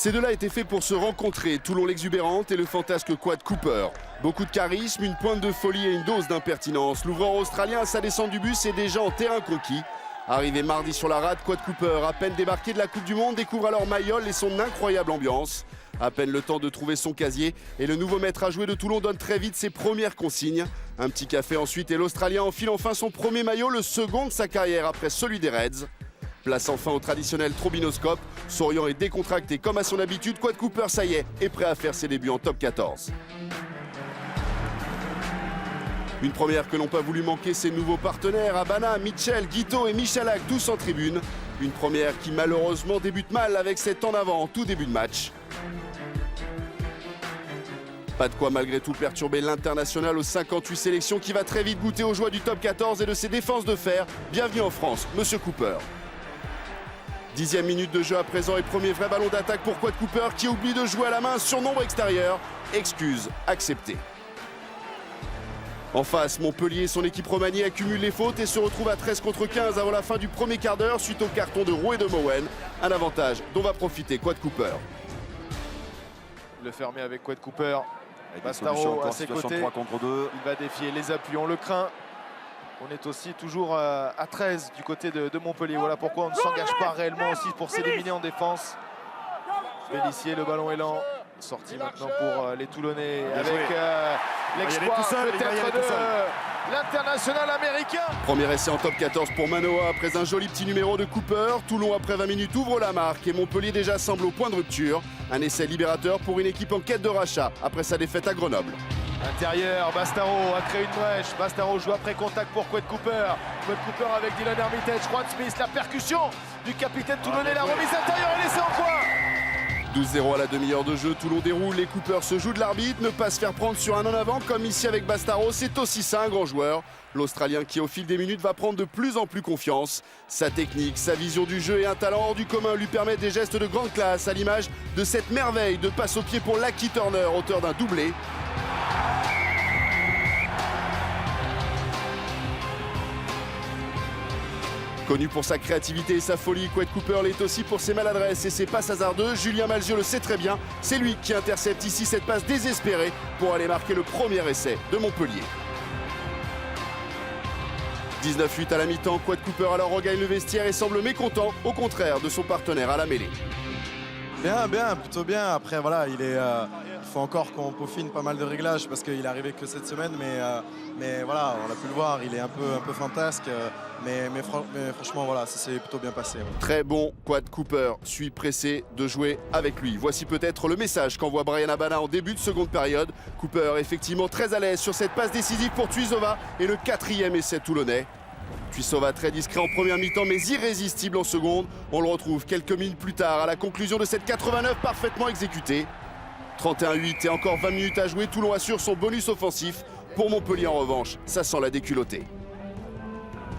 Ces deux-là étaient faits pour se rencontrer, Toulon l'exubérante et le fantasque Quad Cooper. Beaucoup de charisme, une pointe de folie et une dose d'impertinence. L'ouvreur australien à sa descente du bus est déjà en terrain conquis. Arrivé mardi sur la rade, Quad Cooper, à peine débarqué de la Coupe du Monde, découvre alors Mayol et son incroyable ambiance. À peine le temps de trouver son casier et le nouveau maître à jouer de Toulon donne très vite ses premières consignes. Un petit café ensuite et l'Australien enfile enfin son premier maillot, le second de sa carrière après celui des Reds. Place enfin au traditionnel trobinoscope. Souriant et décontracté comme à son habitude, Quad Cooper, ça y est prêt à faire ses débuts en top 14. Une première que n'ont pas voulu manquer ses nouveaux partenaires, Abana, Mitchell, Guito et Michalak, tous en tribune. Une première qui malheureusement débute mal avec cet en avant en tout début de match. Pas de quoi malgré tout perturber l'international aux 58 sélections qui va très vite goûter aux joies du top 14 et de ses défenses de fer. Bienvenue en France, Monsieur Cooper. 10e minute de jeu à présent et premier vrai ballon d'attaque pour Quad Cooper qui oublie de jouer à la main sur nombre extérieur. Excuse acceptée. En face, Montpellier et son équipe remaniée accumulent les fautes et se retrouvent à 13 contre 15 avant la fin du premier quart d'heure suite au carton de Roux et de Mowen. Un avantage dont va profiter Quad Cooper. Le fermer avec Quad Cooper. Bastaro à ses côtés. 3 contre 2. Il va défier les appuis, on le craint. On est aussi toujours à 13 du côté de Montpellier. Voilà pourquoi on ne s'engage pas réellement aussi pour s'éliminer en défense. Bellissier, le ballon est lent. Sortie maintenant pour les Toulonnais avec l'exploit peut-être de l'international américain. Premier essai en top 14 pour Manoa après un joli petit numéro de Cooper. Toulon après 20 minutes ouvre la marque et Montpellier déjà semble au point de rupture. Un essai libérateur pour une équipe en quête de rachat après sa défaite à Grenoble. Intérieur, Bastaro a créé une brèche. Bastaro joue après contact pour Quad Cooper. Quad Cooper avec Dylan Hermitage, Juan Smith, la percussion du capitaine toulonnais, la remise intérieure et l'essai en coin. 12-0 à la demi-heure de jeu, Toulon déroule, les Cooper se jouent de l'arbitre, ne pas se faire prendre sur un en avant comme ici avec Bastaro, c'est aussi ça un grand joueur. L'Australien qui au fil des minutes va prendre de plus en plus confiance. Sa technique, sa vision du jeu et un talent hors du commun lui permettent des gestes de grande classe à l'image de cette merveille de passe au pied pour Lucky Turner, auteur d'un doublé. Connu pour sa créativité et sa folie, Quad Cooper l'est aussi pour ses maladresses et ses passes hasardeuses. Julien Malzieu le sait très bien, c'est lui qui intercepte ici cette passe désespérée pour aller marquer le premier essai de Montpellier. 19-8 à la mi-temps, Quad Cooper alors regagne le vestiaire et semble mécontent, au contraire de son partenaire à la mêlée. Bien, plutôt bien. Après voilà, il faut encore qu'on peaufine pas mal de réglages parce qu'il est arrivé que cette semaine, mais voilà, on a pu le voir, il est un peu fantasque, mais franchement voilà, ça s'est plutôt bien passé. Ouais. Très bon, Quad Cooper suis pressé de jouer avec lui. Voici peut-être le message qu'envoie Brian Abana en début de seconde période. Cooper effectivement très à l'aise sur cette passe décisive pour Tuisova et le 4e essai toulonnais. Tuisova très discret en première mi-temps mais irrésistible en seconde. On le retrouve quelques minutes plus tard à la conclusion de cette 89 parfaitement exécutée. 31-8 et encore 20 minutes à jouer. Toulon assure son bonus offensif. Pour Montpellier en revanche, ça sent la déculottée.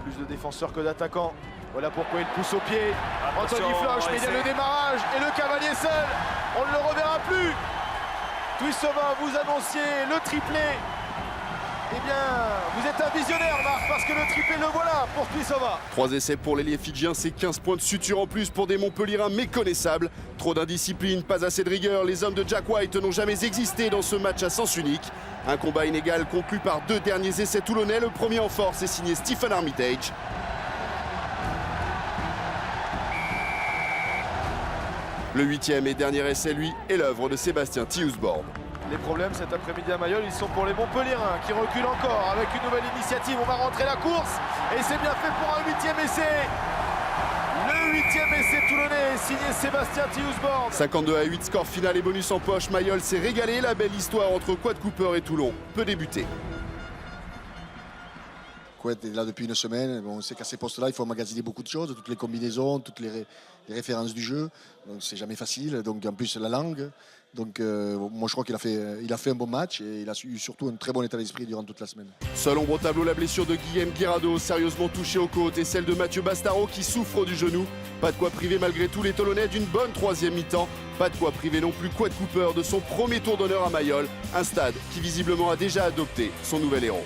Plus de défenseurs que d'attaquants. Voilà pourquoi il pousse au pied. Anthony Floch, mais il y a le démarrage et le cavalier seul. On ne le reverra plus. Tuisova, vous annonciez le triplé. Eh bien, vous êtes un visionnaire, Marc, parce que le triplé, le voilà pour Tuisova. 3 essais pour l'ailier fidjien, c'est 15 points de suture en plus pour des Montpelliérains méconnaissables. Trop d'indiscipline, pas assez de rigueur. Les hommes de Jack White n'ont jamais existé dans ce match à sens unique. Un combat inégal conclu par 2 derniers essais toulonnais. Le premier en force est signé Stephen Armitage. Le 8e et dernier essai, lui, est l'œuvre de Sébastien Thiusborn. Les problèmes cet après-midi à Mayol, ils sont pour les Montpelliérains qui reculent encore avec une nouvelle initiative. On va rentrer la course et c'est bien fait pour un 8e essai. Le 8e essai toulonnais signé Sébastien Thiusborn. 52-8, score final et bonus en poche. Mayol s'est régalé. La belle histoire entre Quad Cooper et Toulon peut débuter. Quad est là depuis une semaine. Bon, on sait qu'à ces postes-là, il faut emmagasiner beaucoup de choses, toutes les combinaisons, toutes les références du jeu. Donc c'est jamais facile. Donc en plus la langue. Donc moi je crois qu'il a fait un bon match et il a eu surtout un très bon état d'esprit durant toute la semaine. Seul ombre au tableau, la blessure de Guillaume Guirado, sérieusement touché aux côtes, et celle de Mathieu Bastaro qui souffre du genou. Pas de quoi priver malgré tout les Toulonnais d'une bonne 3e mi-temps. Pas de quoi priver non plus Quad Cooper de son premier tour d'honneur à Mayol, un stade qui visiblement a déjà adopté son nouvel héros.